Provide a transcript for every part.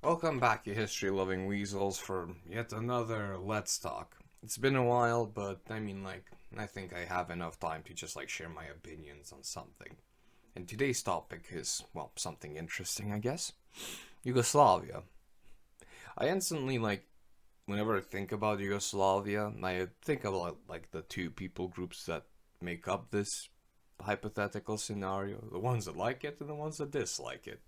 Welcome back, you history-loving weasels, for yet another Let's Talk. It's been a while, but I think I have enough time to just share my opinions on something. And today's topic is, well, something interesting, I guess. Yugoslavia. I instantly, whenever I think about Yugoslavia, I think about, the two people groups that make up this hypothetical scenario. The ones that like it and the ones that dislike it.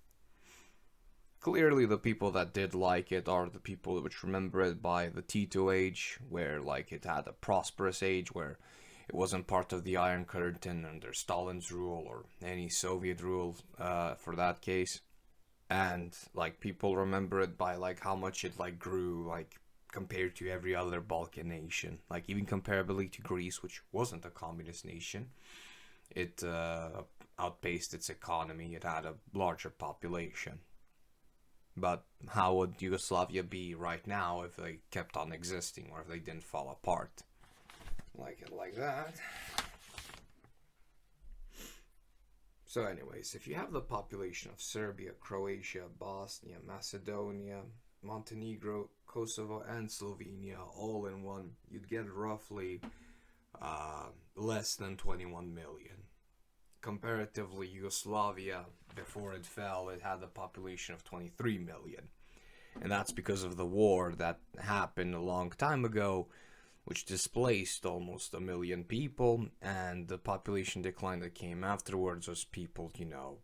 Clearly, the people that did like it are the people which remember it by the Tito age, where it had a prosperous age, where it wasn't part of the Iron Curtain under Stalin's rule or any Soviet rule for that case. And people remember it by how much it grew compared to every other Balkan nation, even comparably to Greece, which wasn't a communist nation. It outpaced its economy. It had a larger population. But how would Yugoslavia be right now if they kept on existing or if they didn't fall apart? Like that. So anyways, if you have the population of Serbia, Croatia, Bosnia, Macedonia, Montenegro, Kosovo, and Slovenia all in one, you'd get roughly less than 21 million. Comparatively, Yugoslavia, before it fell, it had a population of 23 million. And that's because of the war that happened a long time ago, which displaced almost a million people, and the population decline that came afterwards was people,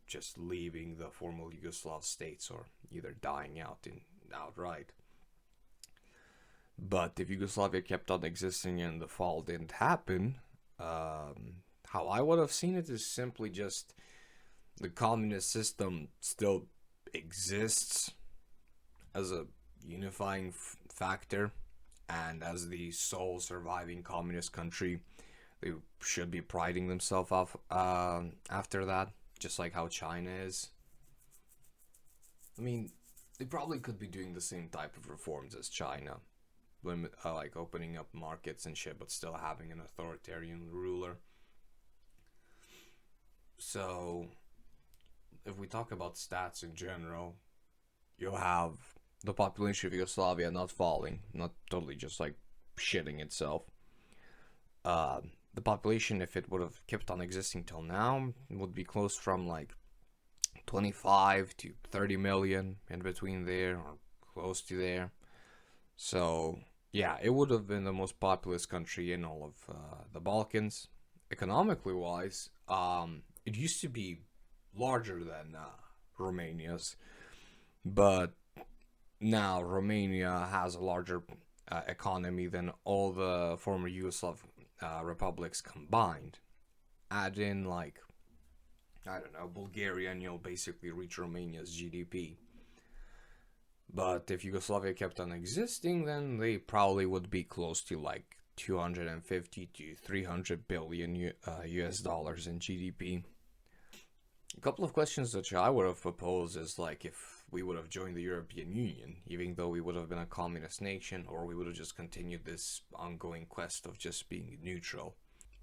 just leaving the former Yugoslav states or either dying out outright. But if Yugoslavia kept on existing and the fall didn't happen, how I would have seen it is simply just the communist system still exists as a unifying factor, and as the sole surviving communist country, they should be priding themselves off after that, just like how China is. I mean, they probably could be doing the same type of reforms as China, opening up markets and shit, but still having an authoritarian ruler. So, if we talk about stats in general, you'll have the population of Yugoslavia not falling, not totally just shitting itself. The population, if it would have kept on existing till now, would be close from 25 to 30 million, in between there, or close to there. So, yeah, it would have been the most populous country in all of the Balkans. Economically wise, it used to be larger than Romania's, but now Romania has a larger economy than all the former Yugoslav republics combined. Add in I don't know, Bulgaria, and you'll basically reach Romania's GDP. But if Yugoslavia kept on existing, then they probably would be close to 250 to 300 billion US dollars in GDP. A couple of questions that I would have proposed is if we would have joined the European Union, even though we would have been a communist nation, or we would have just continued this ongoing quest of just being neutral.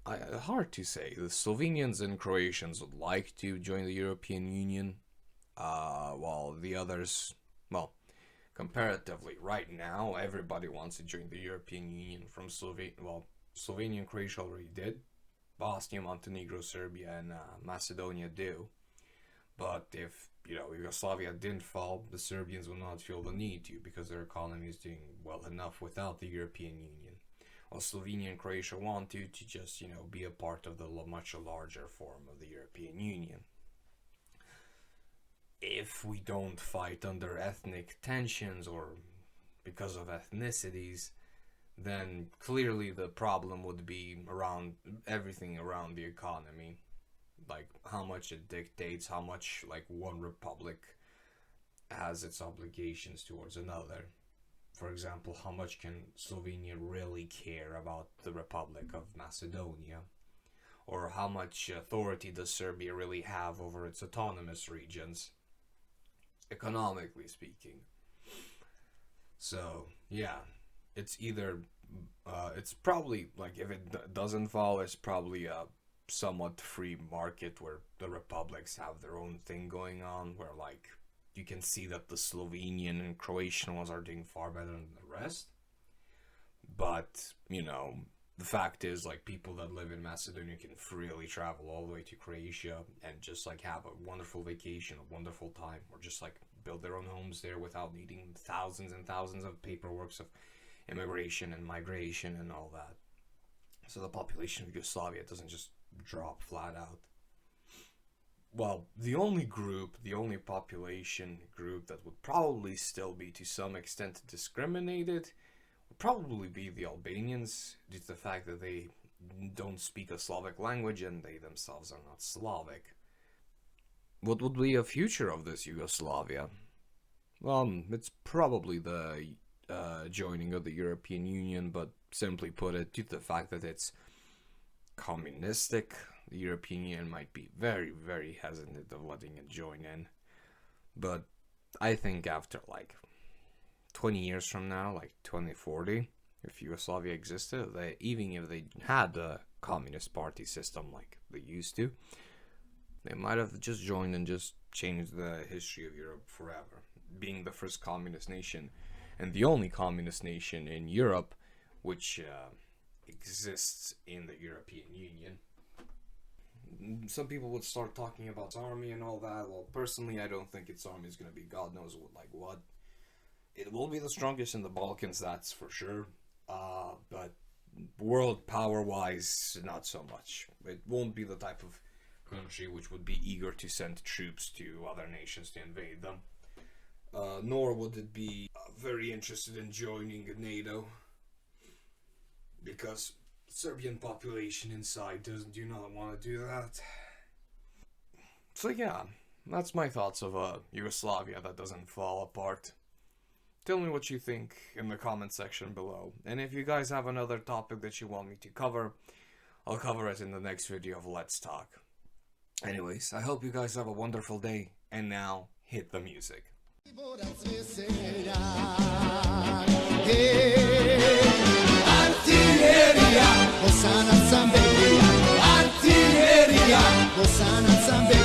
Hard to say. The Slovenians and Croatians would like to join the European Union, while the others, well, comparatively, right now, everybody wants to join the European Union from Slovenia and Croatia already did. Bosnia, Montenegro, Serbia, and Macedonia do. But if, Yugoslavia didn't fall, the Serbians will not feel the need to, because their economy is doing well enough without the European Union. While Slovenia and Croatia want to just, be a part of the much larger form of the European Union. If we don't fight under ethnic tensions or because of ethnicities, then clearly the problem would be around everything around the economy. How much it dictates, how much one republic has its obligations towards another. For example, how much can Slovenia really care about the Republic of Macedonia? Or how much authority does Serbia really have over its autonomous regions, economically speaking? So, yeah, it's either it's probably if it doesn't fall, it's probably a somewhat free market where the republics have their own thing going on, where you can see that the Slovenian and Croatian ones are doing far better than the rest. But, you know, the fact is, like, people that live in Macedonia can freely travel all the way to Croatia and just, like, have a wonderful vacation, a wonderful time, or just, like, build their own homes there without needing thousands and thousands of paperwork of immigration and migration and all that. So the population of Yugoslavia doesn't just drop flat out. Well, the only population group that would probably still be to some extent discriminated would probably be the Albanians, due to the fact that they don't speak a Slavic language and they themselves are not Slavic. What would be a future of this Yugoslavia? Well, it's probably the joining of the European Union, but simply put it, due to the fact that it's communistic, the European Union might be very, very hesitant of letting it join in. But I think after like 20 years from now, like 2040, if Yugoslavia existed, even if they had a communist party system like they used to, they might have just joined and just changed the history of Europe forever. Being the first communist nation and the only communist nation in Europe which exists in the European Union. Some people would start talking about its army and all that. Well, personally, I don't think its army is going to be God knows what. It will be the strongest in the Balkans, that's for sure. But world power-wise, not so much. It won't be the type of country which would be eager to send troops to other nations to invade them. Nor would it be very interested in joining NATO, because the Serbian population inside do not want to do that. So yeah, that's my thoughts of Yugoslavia that doesn't fall apart. Tell me what you think in the comment section below, and if you guys have another topic that you want me to cover, I'll cover it in the next video of Let's Talk. Anyways, I hope you guys have a wonderful day, and now hit the music. Artilleria, Bosana Zambia, Artilleria, Bosana Zambia.